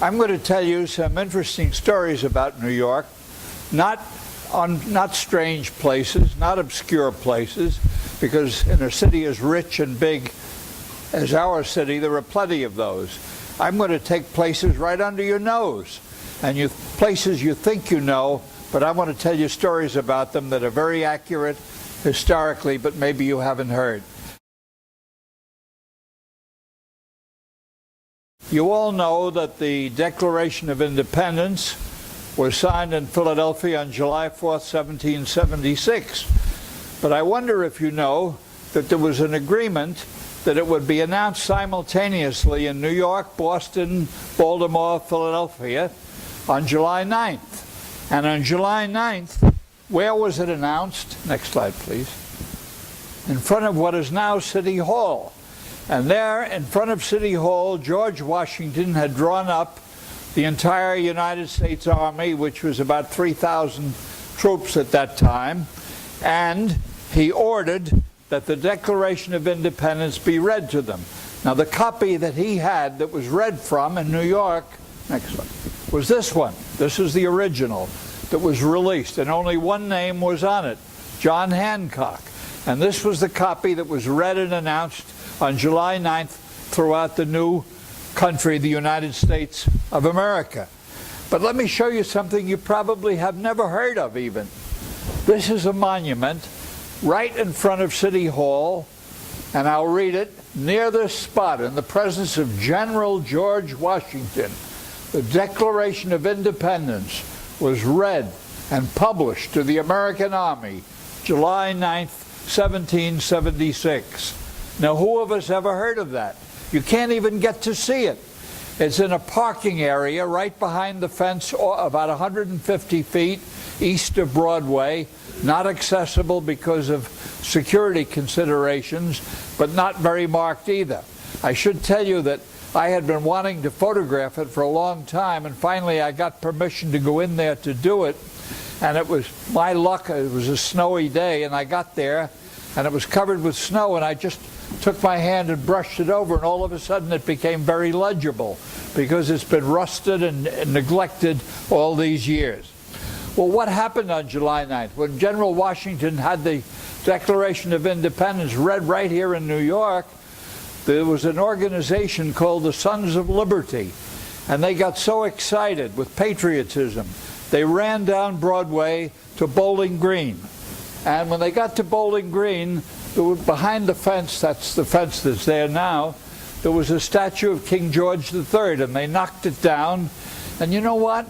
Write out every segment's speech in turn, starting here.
I'm going to tell you some interesting stories about New York, not strange places, not obscure places, because in a city as rich and big as our city, there are plenty of those. I'm going to take places right under your nose, and places you think you know, but I want to tell you stories about them that are very accurate historically, but maybe you haven't heard. You all know that the Declaration of Independence was signed in Philadelphia on July 4th, 1776. But I wonder if you know that there was an agreement that it would be announced simultaneously in New York, Boston, Baltimore, Philadelphia on July 9th. And on July 9th, where was it announced? Next slide, please. In front of what is now City Hall. And there, in front of City Hall, George Washington had drawn up the entire United States Army, which was about 3,000 troops at that time, and he ordered that the Declaration of Independence be read to them. Now, the copy that he had that was read from in New York, next one, was this one. This is the original that was released, and only one name was on it, John Hancock. And this was the copy that was read and announced on July 9th throughout the new country, the United States of America. But let me show you something you probably have never heard of even. This is a monument right in front of City Hall, and I'll read it. Near this spot, in the presence of General George Washington, the Declaration of Independence was read and published to the American Army, July 9th, 1776. Now, who of us ever heard of that? You can't even get to see it. It's in a parking area right behind the fence, about 150 feet east of Broadway, not accessible because of security considerations, but not very marked either. I should tell you that I had been wanting to photograph it for a long time, and finally I got permission to go in there to do it. And it was my luck, it was a snowy day, and I got there, and it was covered with snow, and I just took my hand and brushed it over, and all of a sudden it became very legible because it's been rusted and neglected all these years. Well, what happened on July 9th? When General Washington had the Declaration of Independence read right here in New York, there was an organization called the Sons of Liberty, and they got so excited with patriotism, they ran down Broadway to Bowling Green. And when they got to Bowling Green, behind the fence, that's the fence that's there now, there was a statue of King George III, and they knocked it down. And you know what?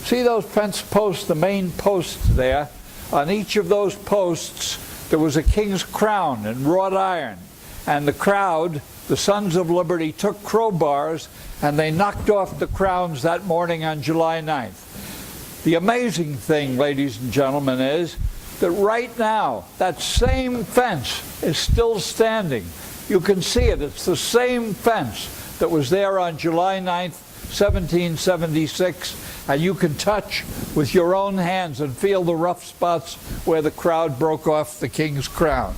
See those fence posts, the main posts there? On each of those posts, there was a king's crown in wrought iron. And the crowd, the Sons of Liberty, took crowbars, and they knocked off the crowns that morning on July 9th. The amazing thing, ladies and gentlemen, is that right now, that same fence is still standing. You can see it. It's the same fence that was there on July 9th, 1776, and you can touch with your own hands and feel the rough spots where the crowd broke off the king's crown.